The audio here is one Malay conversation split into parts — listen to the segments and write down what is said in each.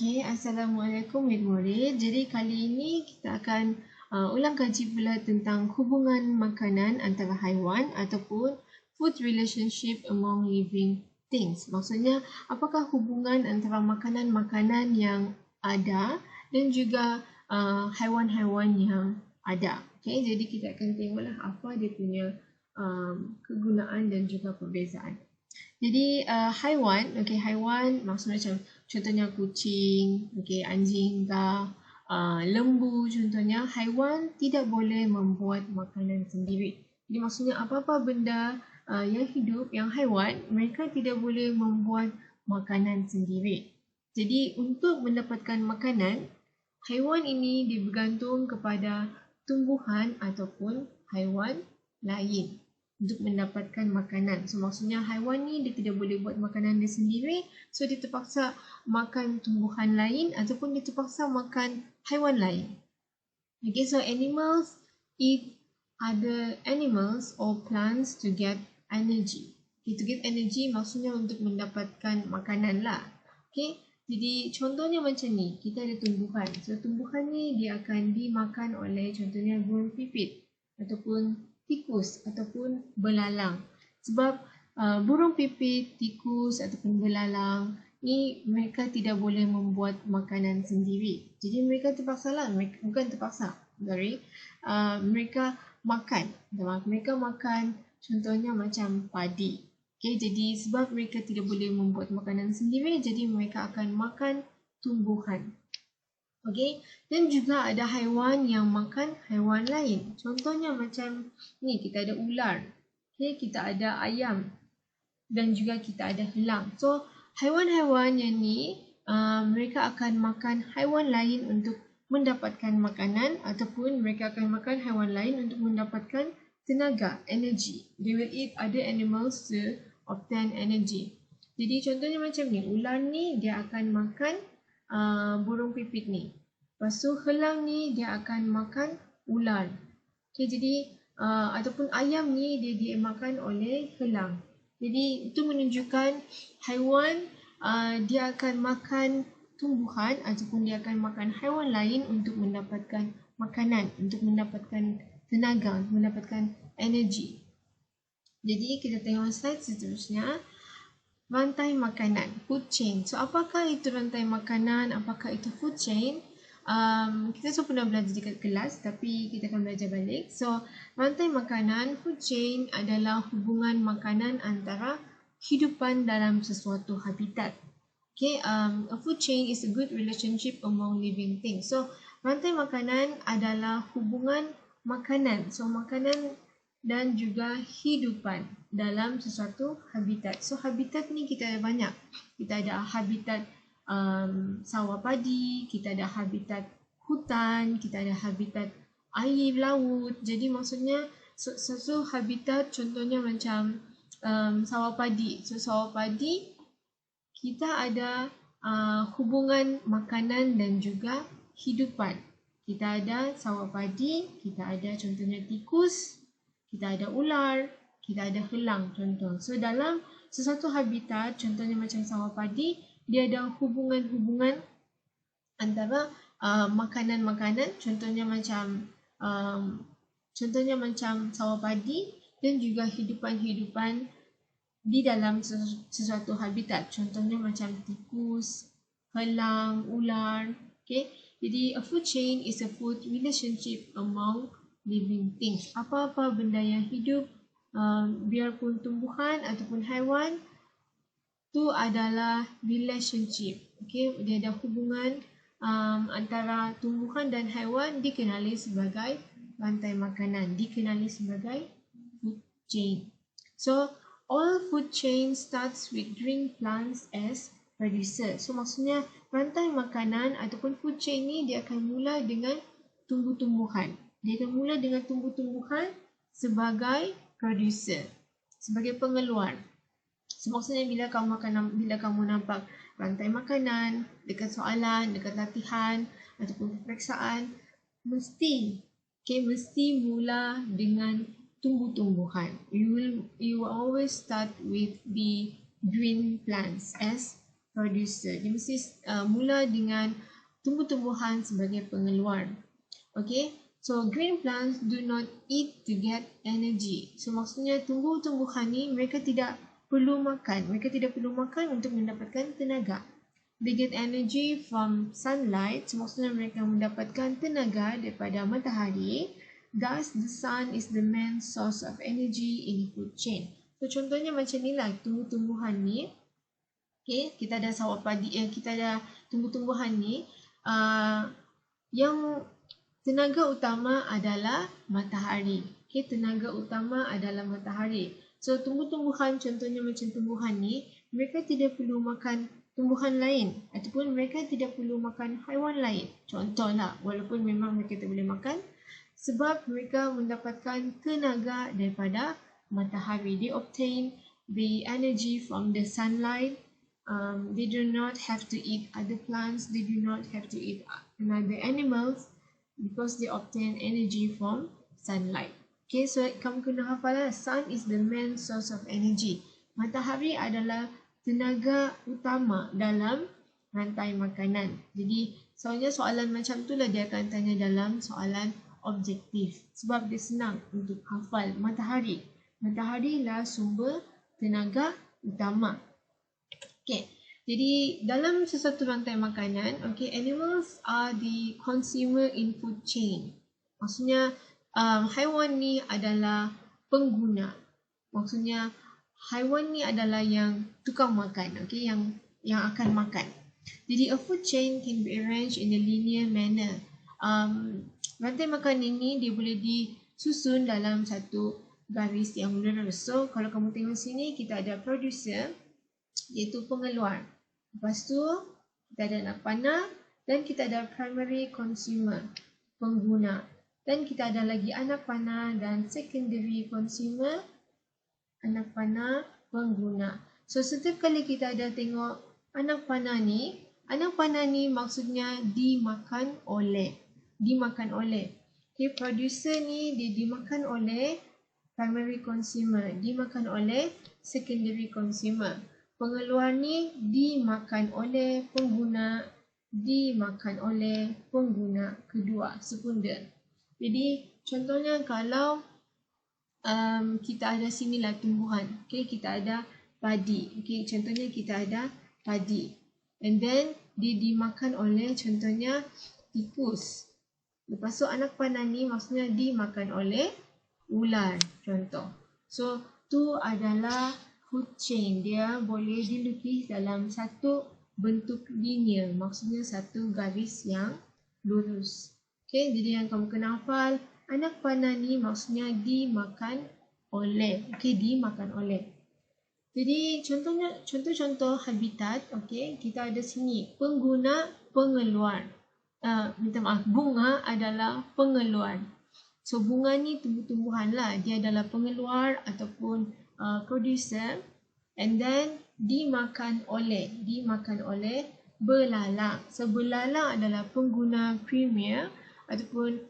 Okey, Assalamualaikum murid-murid. Jadi kali ini kita akan ulang kaji pula tentang hubungan makanan antara haiwan ataupun food relationship among living things. Maksudnya, apakah hubungan antara makanan-makanan yang ada dan juga haiwan-haiwan yang ada. Okey, jadi kita akan tengoklah apa dia punya kegunaan dan juga perbezaan. Jadi haiwan, okey, haiwan maksudnya macam contohnya kucing, okey, anjing ke, lembu contohnya, haiwan tidak boleh membuat makanan sendiri. Jadi maksudnya apa-apa benda yang hidup, yang haiwan, mereka tidak boleh membuat makanan sendiri. Jadi untuk mendapatkan makanan, haiwan ini bergantung kepada tumbuhan ataupun haiwan lain untuk mendapatkan makanan. So maksudnya haiwan ni dia tidak boleh buat makanan dia sendiri, so dia terpaksa makan tumbuhan lain ataupun dia terpaksa makan haiwan lain. Okay, so animals eat other animals or plants to get energy. Okay, to get energy maksudnya untuk mendapatkan makanan lah. Okay, jadi contohnya macam ni, kita ada tumbuhan. So tumbuhan ni dia akan dimakan oleh contohnya burung pipit ataupun tikus ataupun belalang. Sebab burung pipit, tikus ataupun belalang ni mereka tidak boleh membuat makanan sendiri. Jadi mereka terpaksa lah, bukan terpaksa, mereka makan. Mereka makan contohnya macam padi. Okay, jadi sebab mereka tidak boleh membuat makanan sendiri, jadi mereka akan makan tumbuhan. Okey, dan juga ada haiwan yang makan haiwan lain. Contohnya macam ni, kita ada ular. Okey, kita ada ayam dan juga kita ada helang. So, haiwan-haiwan yang ni mereka akan makan haiwan lain untuk mendapatkan makanan ataupun mereka akan makan haiwan lain untuk mendapatkan tenaga, energy. They will eat other animals to obtain energy. Jadi contohnya macam ni, ular ni dia akan makan burung pipit ni. Lepas tu helang ni dia akan makan ular. Okay, jadi ataupun ayam ni dia dimakan oleh helang. Jadi itu menunjukkan haiwan dia akan makan tumbuhan ataupun dia akan makan haiwan lain untuk mendapatkan makanan, untuk mendapatkan tenaga, untuk mendapatkan energi. Jadi kita tengok slide seterusnya. Rantai makanan, food chain. So apakah itu rantai makanan? Apakah itu food chain? Kita semua pernah belajar dekat kelas, tapi kita akan belajar balik. So rantai makanan, food chain adalah hubungan makanan antara hidupan dalam sesuatu habitat. Okay, a food chain is a good relationship among living things. So rantai makanan adalah hubungan makanan. So makanan dan juga hidupan dalam sesuatu habitat. So habitat ni kita ada banyak. Kita ada habitat sawah padi, kita ada habitat hutan, kita ada habitat air laut. Jadi maksudnya sesuatu habitat contohnya macam sawah padi. So sawah padi kita ada hubungan makanan dan juga hidupan. Kita ada sawah padi, kita ada contohnya tikus, kita ada ular, kita ada helang contoh. So dalam sesuatu habitat, contohnya macam sawah padi, dia ada hubungan-hubungan antara makanan-makanan, contohnya macam sawah padi dan juga hidupan-hidupan di dalam sesuatu habitat. Contohnya macam tikus, helang, ular. Okay? Jadi a food chain is a food relationship among living things. Apa-apa benda yang hidup, biarpun tumbuhan ataupun haiwan, itu adalah relationship. Okay? Dia ada hubungan antara tumbuhan dan haiwan, dikenali sebagai rantai makanan, dikenali sebagai food chain. So all food chain starts with green plants as producer. So maksudnya rantai makanan ataupun food chain ni dia akan mula dengan tumbuh-tumbuhan. Dia akan mula dengan tumbuh-tumbuhan sebagai producer, sebagai pengeluar. So, maksudnya bila kamu nampak rantai makanan dekat soalan, dekat latihan ataupun peperiksaan, mesti mula dengan tumbuh-tumbuhan. You will always start with the green plants as producer. Dia mesti mula dengan tumbuh-tumbuhan sebagai pengeluar. Okay, so green plants do not eat to get energy. So maksudnya tumbuh-tumbuhan ni mereka tidak perlu makan. Mereka tidak perlu makan untuk mendapatkan tenaga. They get energy from sunlight. So maksudnya mereka mendapatkan tenaga daripada matahari. Thus, the sun is the main source of energy in the food chain. So contohnya macam ni lah tumbuh-tumbuhan ni. Okay, kita ada sawah padi, kita ada tumbuh-tumbuhan ni. Yang tenaga utama adalah matahari. Okay, tenaga utama adalah matahari. So tumbuh-tumbuhan contohnya macam tumbuhan ni, mereka tidak perlu makan tumbuhan lain ataupun mereka tidak perlu makan haiwan lain. Contohlah, walaupun memang mereka tak boleh makan sebab mereka mendapatkan tenaga daripada matahari. They obtain the energy from the sunlight. They do not have to eat other plants. They do not have to eat another animals because they obtain energy from sunlight. Okay, so kamu kena hafal lah. Sun is the main source of energy. Matahari adalah tenaga utama dalam rantai makanan. Jadi soalnya soalan macam tu lah dia akan tanya dalam soalan objektif. Sebab dia senang untuk hafal matahari. Matahari lah sumber tenaga utama. Okay, jadi dalam sesuatu rantai makanan, okay, animals are the consumer in food chain. Maksudnya haiwan ni adalah pengguna. Maksudnya haiwan ni adalah yang tukang makan, okay, yang akan makan. Jadi a food chain can be arranged in a linear manner. Rantai makanan ini dia boleh disusun dalam satu garis yang lurus. So kalau kamu tengok sini kita ada producer iaitu pengeluar. Lepas tu kita ada anak panah dan kita ada primary consumer, pengguna. Dan kita ada lagi anak panah dan secondary consumer, anak panah, pengguna. So setiap kali kita ada tengok anak panah ni maksudnya dimakan oleh. Okay, producer ni dia dimakan oleh primary consumer, dimakan oleh secondary consumer. Pengeluar ni dimakan oleh pengguna, dimakan oleh pengguna kedua, sekunder. Jadi contohnya kalau kita ada sinilah tumbuhan, okay, kita ada padi, okay, contohnya kita ada padi, and then dia dimakan oleh contohnya tikus. Lepas tu anak panah ni maksudnya dimakan oleh ular, contoh. So tu adalah food chain. Dia boleh dilukis dalam satu bentuk linear, maksudnya satu garis yang lurus. Okay, jadi yang kamu kena hafal, anak panah ni maksudnya dimakan oleh. Okay, dimakan oleh. Jadi contoh-contoh habitat, okay, kita ada sini pengguna, pengeluar. Minta maaf, bunga adalah pengeluar. So bunga ni tumbuh-tumbuhan lah, dia adalah pengeluar ataupun producer, and then dimakan oleh belalang. So belalang adalah pengguna premier ataupun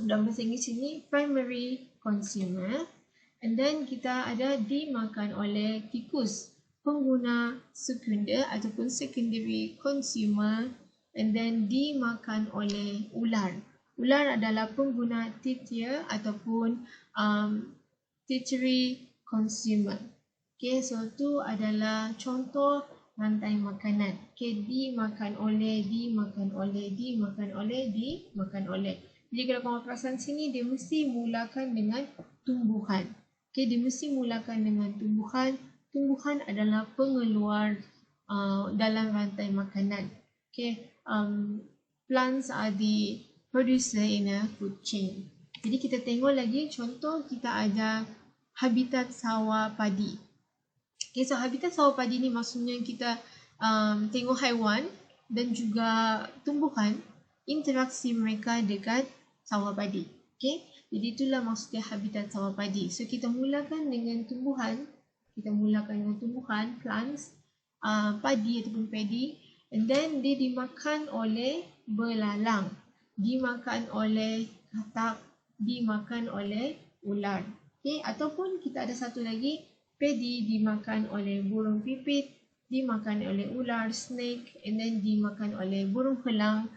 dalam bahasa Inggeris ini primary consumer, and then kita ada dimakan oleh tikus, pengguna sekunder ataupun secondary consumer, and then dimakan oleh ular. Ular adalah pengguna tertiary ataupun tertiary consumer. Okay, so tu adalah contoh rantai makanan. Okay, dimakan oleh. Jadi kalau kamu perasan sini, dia mesti mulakan dengan tumbuhan. Okay, dia mesti mulakan dengan tumbuhan. Tumbuhan adalah pengeluar dalam rantai makanan. Okay, plants are the producer in a food chain. Jadi kita tengok lagi contoh, kita ada habitat sawah padi. Okay, so habitat sawah padi ni maksudnya kita tengok haiwan dan juga tumbuhan, interaksi mereka dekat sawah padi. Okay, jadi itulah maksudnya habitat sawah padi. So kita mulakan dengan tumbuhan, plants, padi ataupun paddy, and then dia dimakan oleh belalang, dimakan oleh katak, dimakan oleh ular. Okay, ataupun kita ada satu lagi, paddy dimakan oleh burung pipit, dimakan oleh ular, snake, and then dimakan oleh burung helang.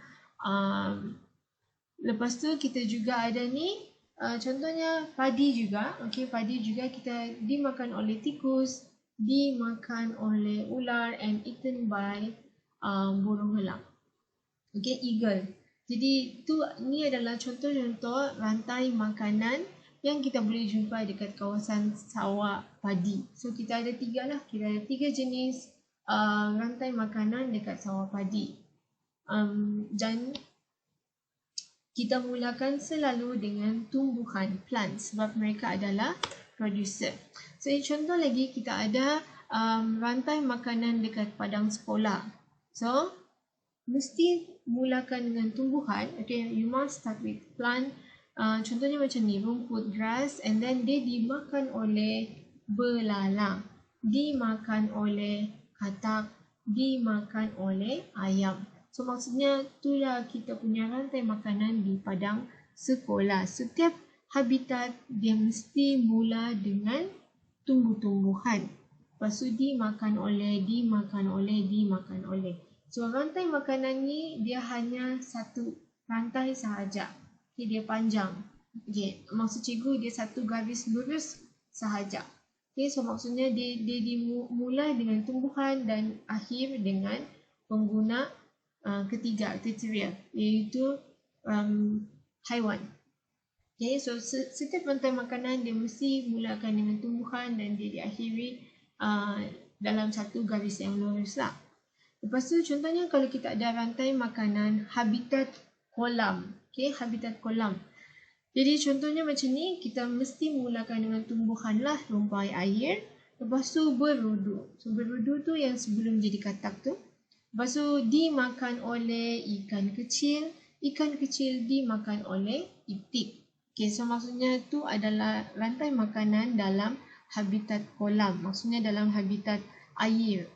Lepas tu kita juga ada ni, contohnya padi juga. Okay, padi juga kita dimakan oleh tikus, dimakan oleh ular and eaten by burung helang. Okay, eagle. Jadi ni adalah contoh-contoh rantai makanan yang kita boleh jumpa dekat kawasan sawah padi. So kita ada 3 lah. Kita ada 3 jenis rantai makanan dekat sawah padi. Dan kita mulakan selalu dengan tumbuhan, plant, sebab mereka adalah producer. So contoh lagi kita ada rantai makanan dekat padang sekolah. So mesti mulakan dengan tumbuhan. Okay, you must start with plant. Contohnya macam ni, rumput, grass, and then dia dimakan oleh belalang, dimakan oleh katak, dimakan oleh ayam. So maksudnya itulah kita punya rantai makanan di padang sekolah. Setiap habitat dia mesti mula dengan tumbuh-tumbuhan. Lepas tu dimakan oleh. So rantai makanan ni dia hanya satu rantai sahaja. Okay, dia panjang. Okay, maksud cikgu dia satu garis lurus sahaja. Okay, so maksudnya dia dimulai dengan tumbuhan dan akhir dengan pengguna ketiga, kriteria, iaitu haiwan. Okay, so setiap rantai makanan dia mesti mulakan dengan tumbuhan dan dia diakhiri dalam satu garis yang lurus lah. Lepas tu contohnya kalau kita ada rantai makanan habitat kolam. Okay, habitat kolam. Jadi contohnya macam ni, kita mesti mulakan dengan tumbuhan lah, rumpai air. Lepas tu berudu. So berudu tu yang sebelum jadi katak tu. Lepas tu dimakan oleh ikan kecil. Ikan kecil dimakan oleh itik. Okay, so maksudnya tu adalah rantai makanan dalam habitat kolam. Maksudnya dalam habitat air.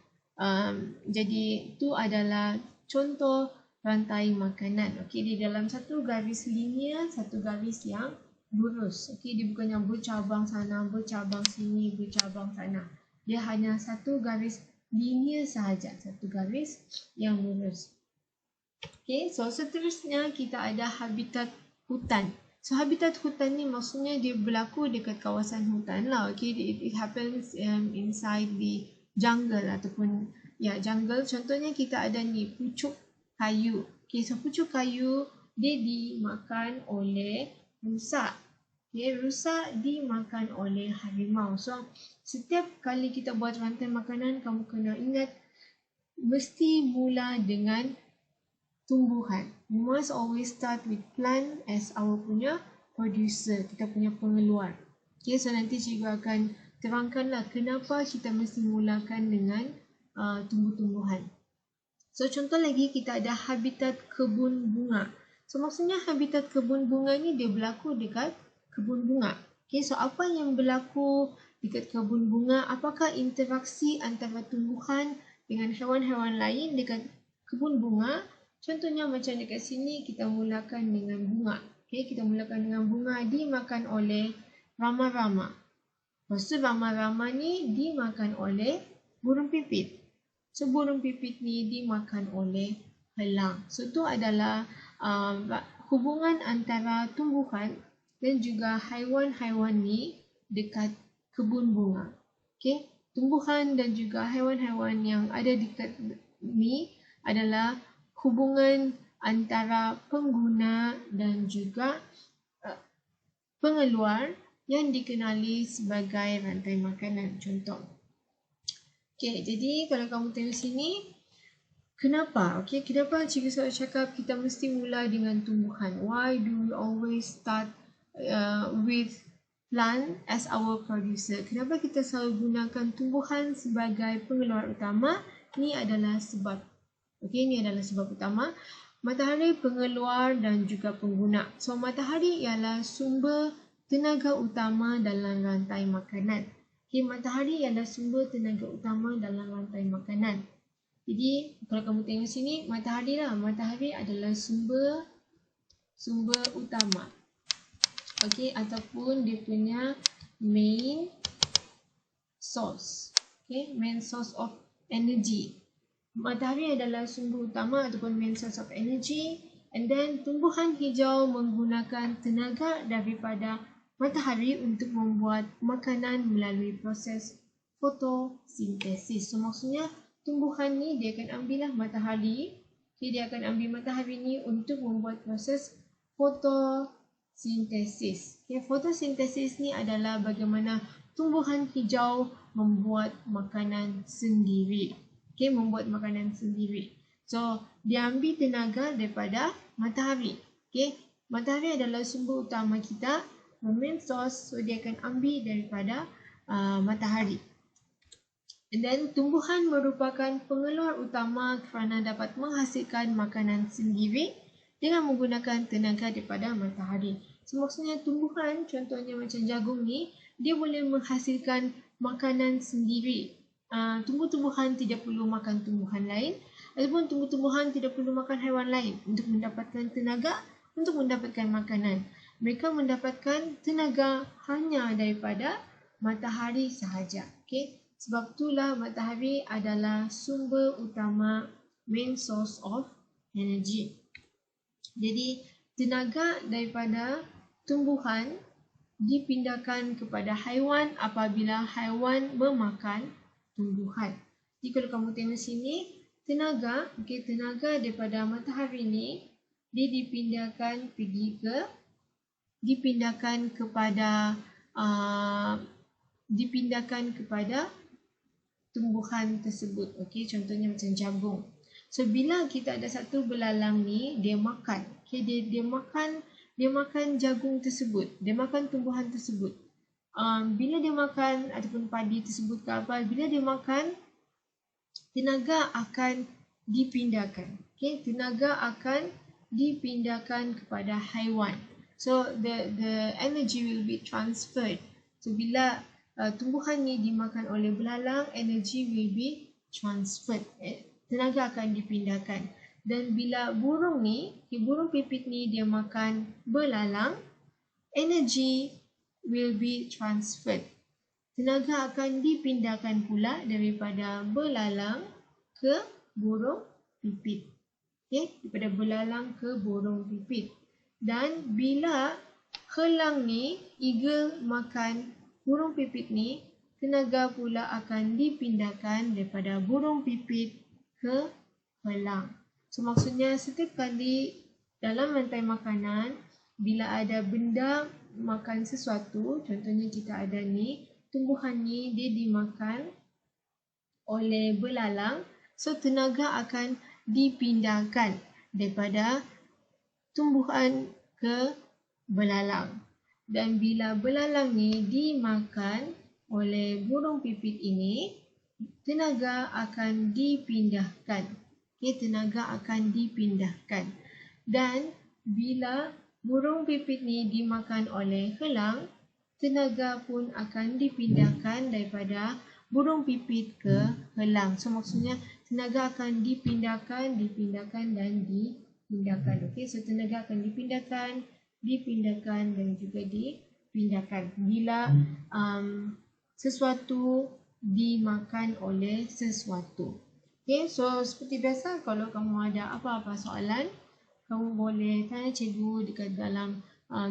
Jadi itu adalah contoh rantai makanan. Okey, di dalam satu garis linear, satu garis yang lurus. Okey, dia bukannya bercabang sana, bercabang sini, bercabang sana. Dia hanya satu garis linear sahaja, satu garis yang lurus. Okey, so seterusnya kita ada habitat hutan. So habitat hutan ni maksudnya dia berlaku dekat kawasan hutan lah. Okey, it happens inside the jungle ataupun jungle. Contohnya kita ada ni pucuk kayu. Okay, so pucuk kayu dia dimakan oleh rusa. Okay, rusa dimakan oleh harimau. So setiap kali kita buat rantai makanan, kamu kena ingat mesti mula dengan tumbuhan. You must always start with plant as our punya producer, kita punya pengeluar. Okay, so nanti cikgu akan terangkanlah kenapa kita mesti mulakan dengan tumbuh-tumbuhan. So contoh lagi kita ada habitat kebun bunga. So maksudnya habitat kebun bunga ni dia berlaku dekat kebun bunga. Okay, so apa yang berlaku dekat kebun bunga? Apakah interaksi antara tumbuhan dengan haiwan-haiwan lain dekat kebun bunga? Contohnya macam dekat sini kita mulakan dengan bunga. Okay, kita mulakan dengan bunga dimakan oleh rama-rama. Lepas tu rama-rama ni dimakan oleh burung pipit. So burung pipit ni dimakan oleh helang. So tu adalah hubungan antara tumbuhan dan juga haiwan-haiwan ni dekat kebun bunga. Okay? Tumbuhan dan juga haiwan-haiwan yang ada dekat ni adalah hubungan antara pengguna dan juga pengeluar yang dikenali sebagai rantai makanan. Contoh. Okay, jadi kalau kamu tengok sini, kenapa? Okay, kenapa cikgu selalu cakap kita mesti mula dengan tumbuhan? Why do we always start with plant as our producer? Kenapa kita selalu gunakan tumbuhan sebagai pengeluar utama? Ini adalah sebab. Okay, ini adalah sebab utama. Matahari pengeluar dan juga pengguna. So, matahari ialah sumber tenaga utama dalam rantai makanan. Okay, matahari adalah sumber tenaga utama dalam rantai makanan. Jadi, kalau kamu tengok sini, matahari lah. Matahari adalah sumber utama. Okay, ataupun dia punya main source. Okay, main source of energy. Matahari adalah sumber utama ataupun main source of energy, and then tumbuhan hijau menggunakan tenaga daripada matahari untuk membuat makanan melalui proses fotosintesis. So maksudnya tumbuhan ni dia akan ambillah matahari, dia akan ambil matahari ni untuk membuat proses fotosintesis. Fotosintesis ni adalah bagaimana tumbuhan hijau membuat makanan sendiri. Membuat makanan sendiri. So, dia ambil tenaga daripada matahari. Matahari adalah sumber utama kita, main source, so dia akan ambil daripada matahari. And then, tumbuhan merupakan pengeluar utama kerana dapat menghasilkan makanan sendiri dengan menggunakan tenaga daripada matahari. So, maksudnya tumbuhan, contohnya macam jagung ni, dia boleh menghasilkan makanan sendiri. Tumbuh-tumbuhan tidak perlu makan tumbuhan lain ataupun tumbuh-tumbuhan tidak perlu makan haiwan lain untuk mendapatkan tenaga untuk mendapatkan makanan. Mereka mendapatkan tenaga hanya daripada matahari sahaja. Sebab itulah matahari adalah sumber utama, main source of energy. Jadi tenaga daripada tumbuhan dipindahkan kepada haiwan apabila haiwan memakan tumbuhan. Jadi kalau kamu tengok sini, tenaga daripada matahari ni dia dipindahkan kepada tumbuhan tersebut. Contohnya macam jagung. So bila kita ada satu belalang ni, dia makan. Dia makan jagung tersebut, dia makan tumbuhan tersebut. Bila dia makan ataupun padi tersebut ke apa, bila dia makan, tenaga akan dipindahkan. Tenaga akan dipindahkan kepada haiwan. So the energy will be transferred. So bila tumbuhan ni dimakan oleh belalang, energy will be transferred. Tenaga akan dipindahkan. Dan bila burung pipit ni dia makan belalang, energy will be transferred. Tenaga akan dipindahkan pula daripada belalang ke burung pipit. Daripada belalang ke burung pipit. Dan bila helang ni, eagle makan burung pipit ni, tenaga pula akan dipindahkan daripada burung pipit ke helang. So maksudnya setiap kali dalam rantai makanan, bila ada benda makan sesuatu, contohnya kita ada ni, tumbuhan ni dia dimakan oleh belalang, so tenaga akan dipindahkan daripada tumbuhan ke belalang. Dan bila belalang ni dimakan oleh burung pipit ini, tenaga akan dipindahkan. Tenaga akan dipindahkan. Dan bila burung pipit ni dimakan oleh helang, tenaga pun akan dipindahkan daripada burung pipit ke helang. So maksudnya tenaga akan dipindahkan dan dipindahkan. So tenaga akan dipindahkan dan juga dipindahkan bila sesuatu dimakan oleh sesuatu. So seperti biasa, kalau kamu ada apa-apa soalan, kamu boleh tanya cikgu dekat dalam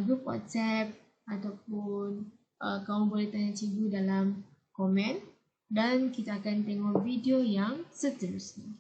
grup WhatsApp ataupun kamu boleh tanya cikgu dalam komen, dan kita akan tengok video yang seterusnya.